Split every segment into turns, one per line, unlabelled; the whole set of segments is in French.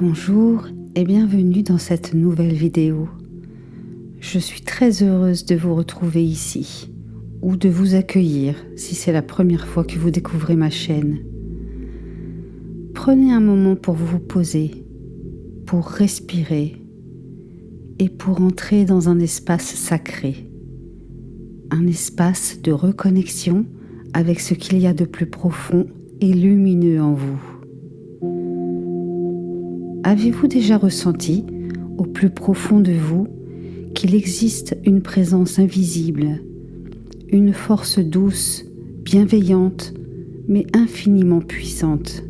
Bonjour et bienvenue dans cette nouvelle vidéo. Je suis très heureuse de vous retrouver ici ou de vous accueillir si c'est la première fois que vous découvrez ma chaîne. Prenez un moment pour vous poser, pour respirer et pour entrer dans un espace sacré, un espace de reconnexion avec ce qu'il y a de plus profond et lumineux en vous. Avez-vous déjà ressenti, au plus profond de vous, qu'il existe une présence invisible, une force douce, bienveillante, mais infiniment puissante,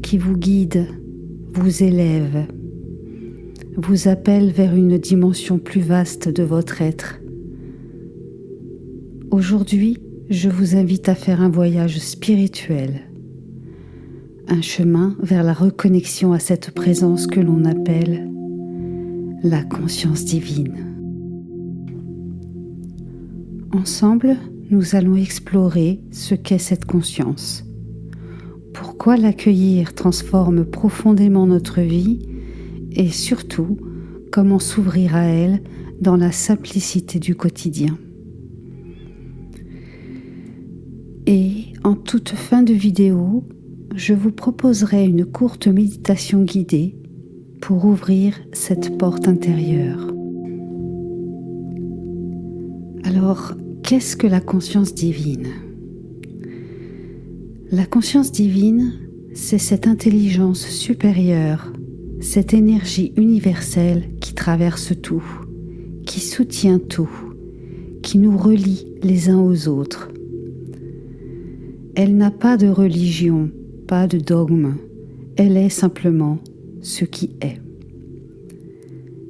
qui vous guide, vous élève, vous appelle vers une dimension plus vaste de votre être? Aujourd'hui, je vous invite à faire un voyage spirituel, un chemin vers la reconnexion à cette présence que l'on appelle la conscience divine. Ensemble, nous allons explorer ce qu'est cette conscience, pourquoi l'accueillir transforme profondément notre vie et surtout comment s'ouvrir à elle dans la simplicité du quotidien. Et en toute fin de vidéo, je vous proposerai une courte méditation guidée pour ouvrir cette porte intérieure. Alors, qu'est-ce que la conscience divine ? La conscience divine, c'est cette intelligence supérieure, cette énergie universelle qui traverse tout, qui soutient tout, qui nous relie les uns aux autres. Elle n'a pas de religion, pas de dogme, elle est simplement ce qui est.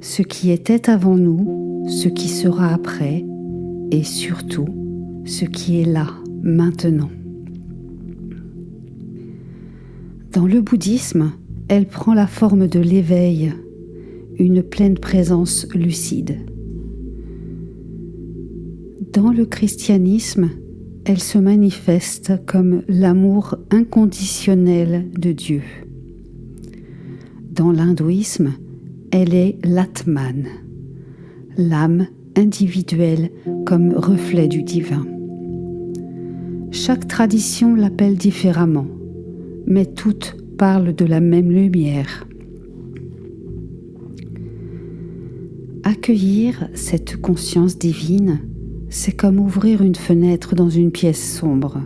Ce qui était avant nous, ce qui sera après, et surtout ce qui est là, maintenant. Dans le bouddhisme, elle prend la forme de l'éveil, une pleine présence lucide. Dans le christianisme, elle se manifeste comme l'amour inconditionnel de Dieu. Dans l'hindouisme, elle est l'Atman, l'âme individuelle comme reflet du divin. Chaque tradition l'appelle différemment, mais toutes parlent de la même lumière. Accueillir cette conscience divine, c'est comme ouvrir une fenêtre dans une pièce sombre.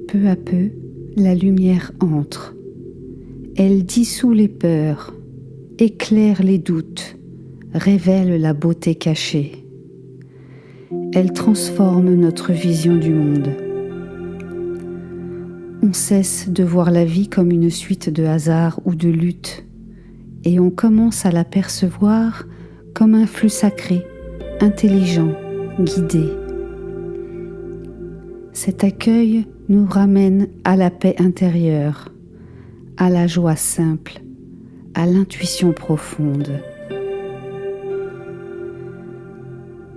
Peu à peu, la lumière entre. Elle dissout les peurs, éclaire les doutes, révèle la beauté cachée. Elle transforme notre vision du monde. On cesse de voir la vie comme une suite de hasards ou de luttes, et on commence à la percevoir comme un flux sacré, intelligent, guidé. Cet accueil nous ramène à la paix intérieure, à la joie simple, à l'intuition profonde.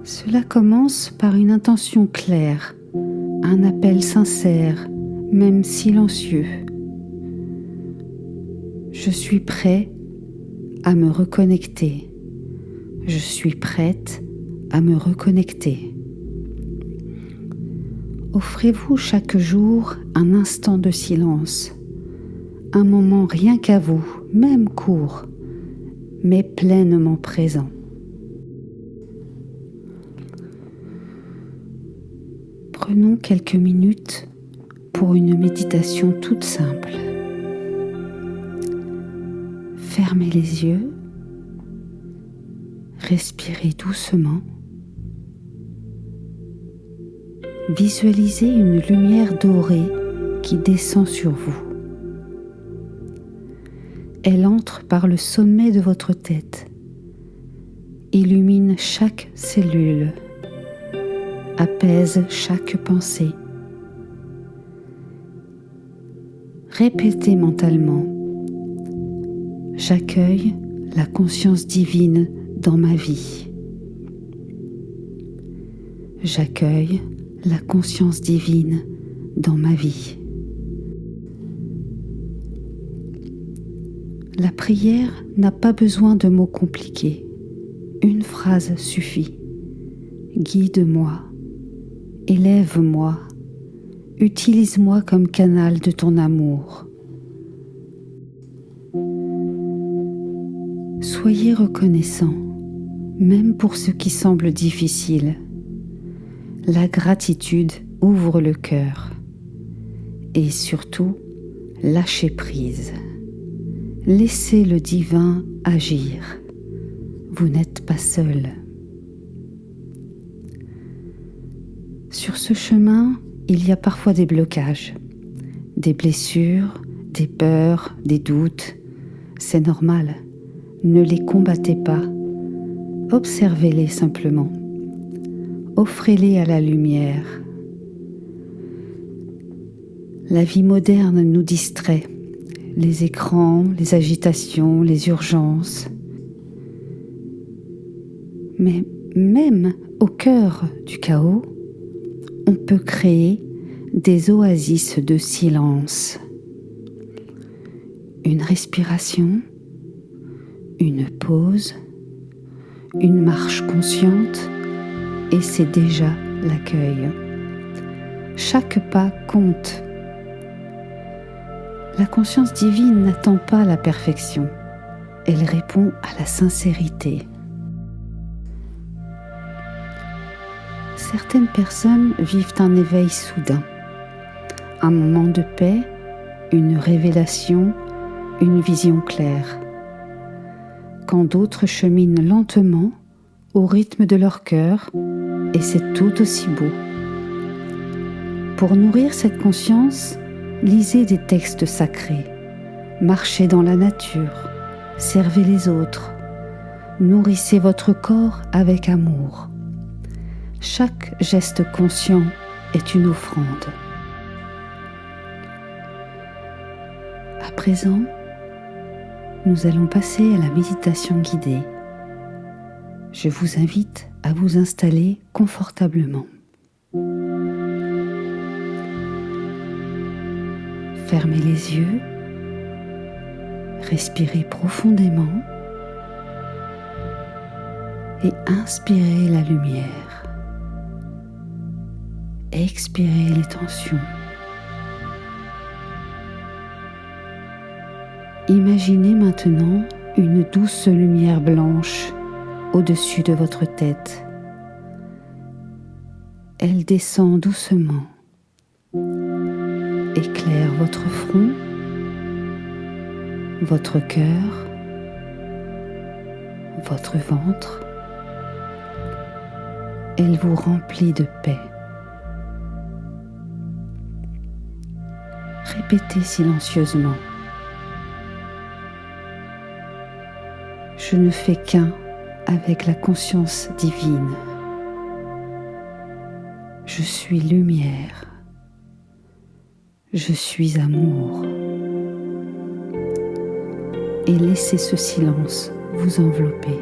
Cela commence par une intention claire, un appel sincère, même silencieux. Je suis prêt à me reconnecter. Je suis prête à me reconnecter. Offrez-vous chaque jour un instant de silence, un moment rien qu'à vous, même court, mais pleinement présent. Prenons quelques minutes pour une méditation toute simple. Fermez les yeux, respirez doucement. Visualisez une lumière dorée qui descend sur vous. Elle entre par le sommet de votre tête, illumine chaque cellule, apaise chaque pensée. Répétez mentalement: j'accueille la conscience divine dans ma vie. J'accueille la conscience divine dans ma vie. La prière n'a pas besoin de mots compliqués. Une phrase suffit. Guide-moi, élève-moi, utilise-moi comme canal de ton amour. Soyez reconnaissant, même pour ce qui semble difficile. La gratitude ouvre le cœur. Et surtout, lâchez prise. Laissez le divin agir. Vous n'êtes pas seul. Sur ce chemin, il y a parfois des blocages, des blessures, des peurs, des doutes. C'est normal. Ne les combattez pas. Observez-les simplement. Offrez-les à la lumière. La vie moderne nous distrait. Les écrans, les agitations, les urgences. Mais même au cœur du chaos, on peut créer des oasis de silence. Une respiration, une pause, une marche consciente, et c'est déjà l'accueil. Chaque pas compte. La conscience divine n'attend pas la perfection. Elle répond à la sincérité. Certaines personnes vivent un éveil soudain, un moment de paix, une révélation, une vision claire. Quand d'autres cheminent lentement, au rythme de leur cœur, et c'est tout aussi beau. Pour nourrir cette conscience, lisez des textes sacrés, marchez dans la nature, servez les autres, nourrissez votre corps avec amour. Chaque geste conscient est une offrande. À présent, nous allons passer à la méditation guidée. Je vous invite à vous installer confortablement. Fermez les yeux, respirez profondément et inspirez la lumière. Expirez les tensions. Imaginez maintenant une douce lumière blanche au-dessus de votre tête. Elle descend doucement, éclaire votre front, votre cœur, votre ventre. Elle vous remplit de paix. Répétez silencieusement. Je ne fais qu'un avec la conscience divine. Je suis lumière. Je suis amour. Et laissez ce silence vous envelopper.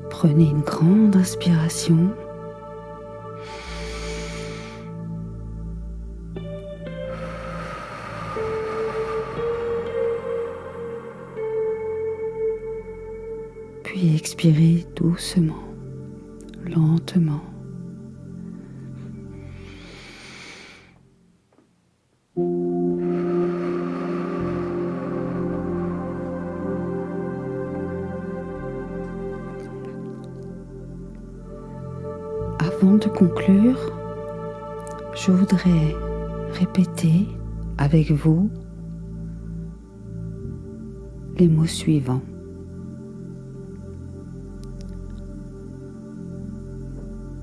Prenez une grande inspiration. Puis expirez doucement, lentement. Avant de conclure, je voudrais répéter avec vous les mots suivants.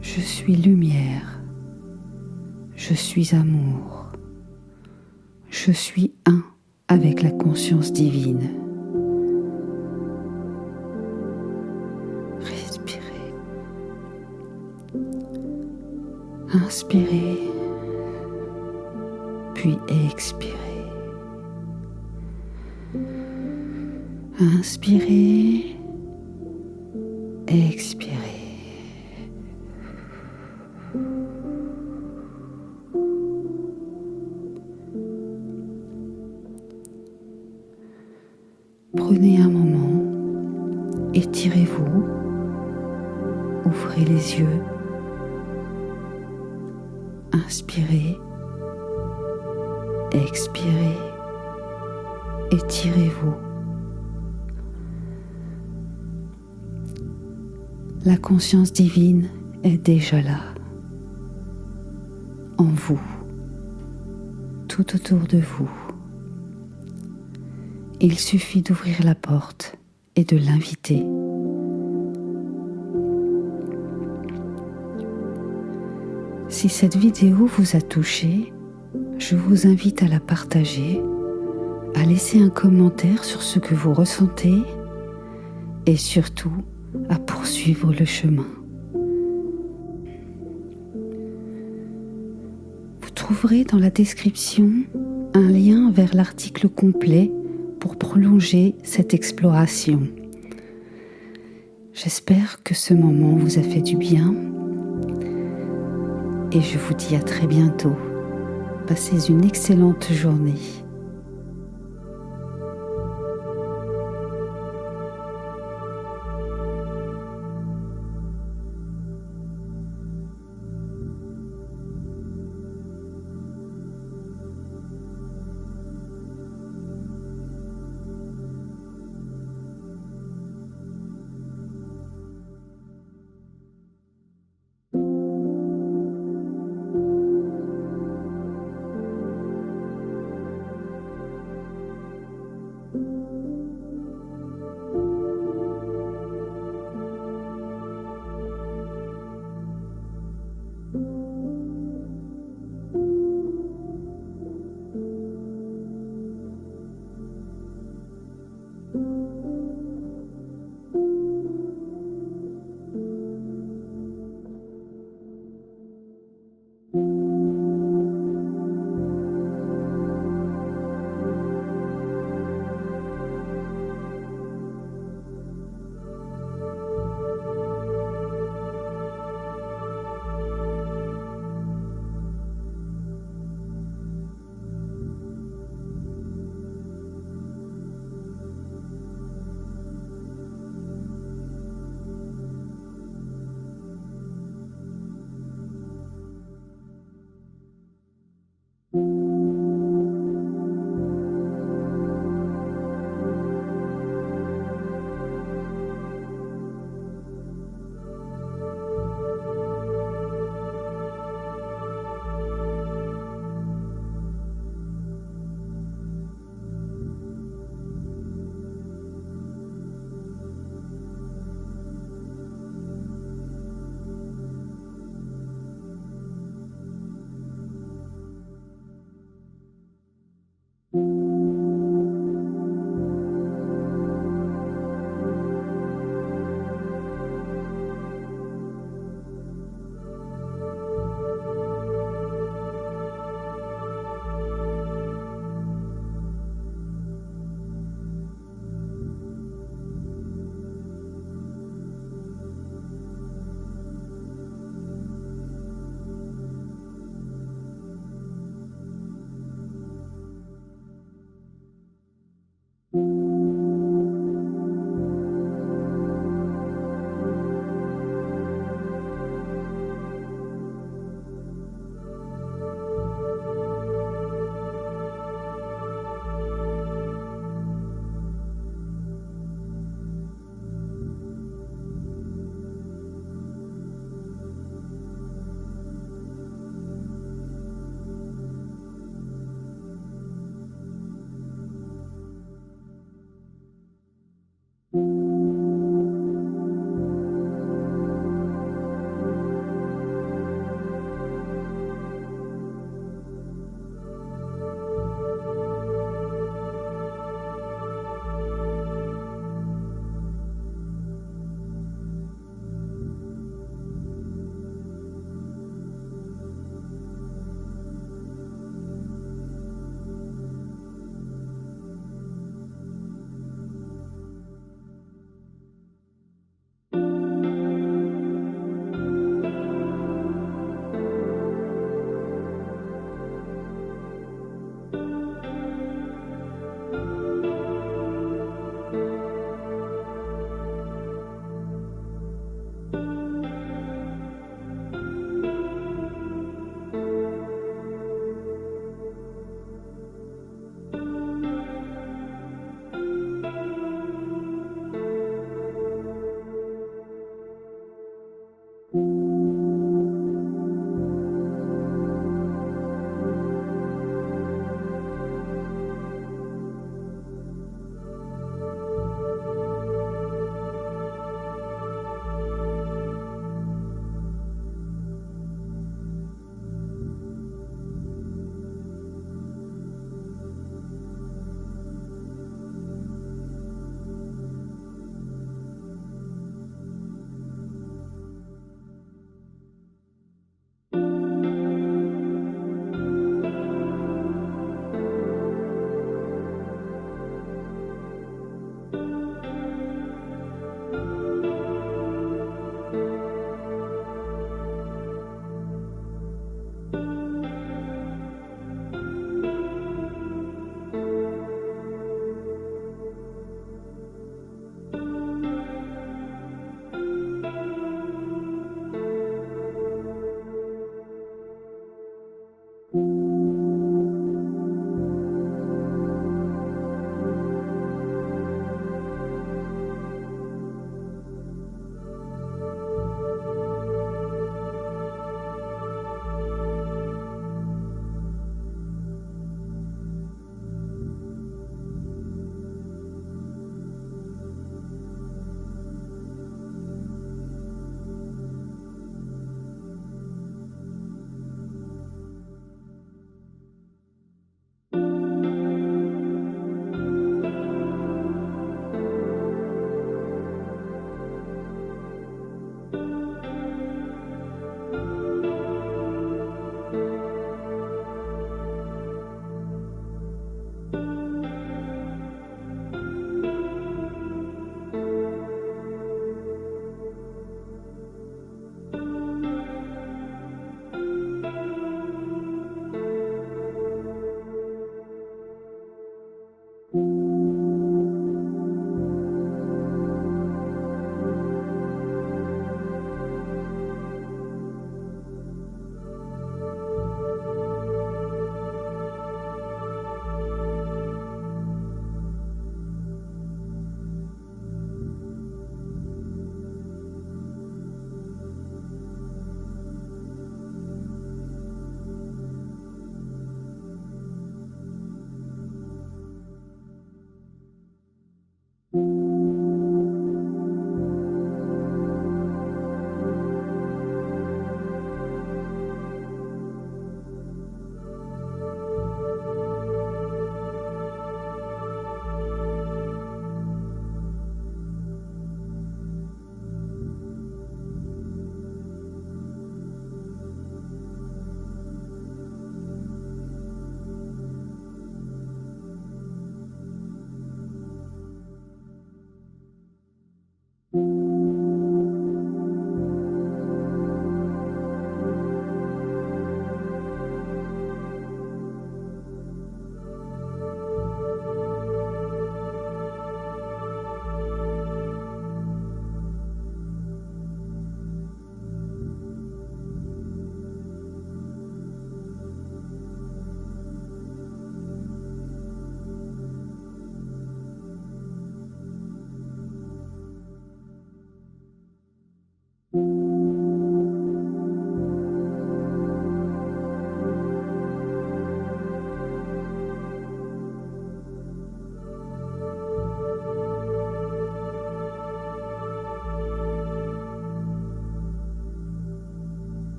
Je suis lumière, je suis amour, je suis un avec la conscience divine. Respirez. Inspirez, puis expirez. Inspirez, expirez. Prenez un moment, étirez-vous, ouvrez les yeux, inspirez, expirez, étirez-vous. La conscience divine est déjà là, en vous, tout autour de vous. Il suffit d'ouvrir la porte et de l'inviter. Si cette vidéo vous a touché, je vous invite à la partager, à laisser un commentaire sur ce que vous ressentez et surtout à poursuivre le chemin. Vous trouverez dans la description un lien vers l'article complet pour prolonger cette exploration. J'espère que ce moment vous a fait du bien et je vous dis à très bientôt. Passez une excellente journée.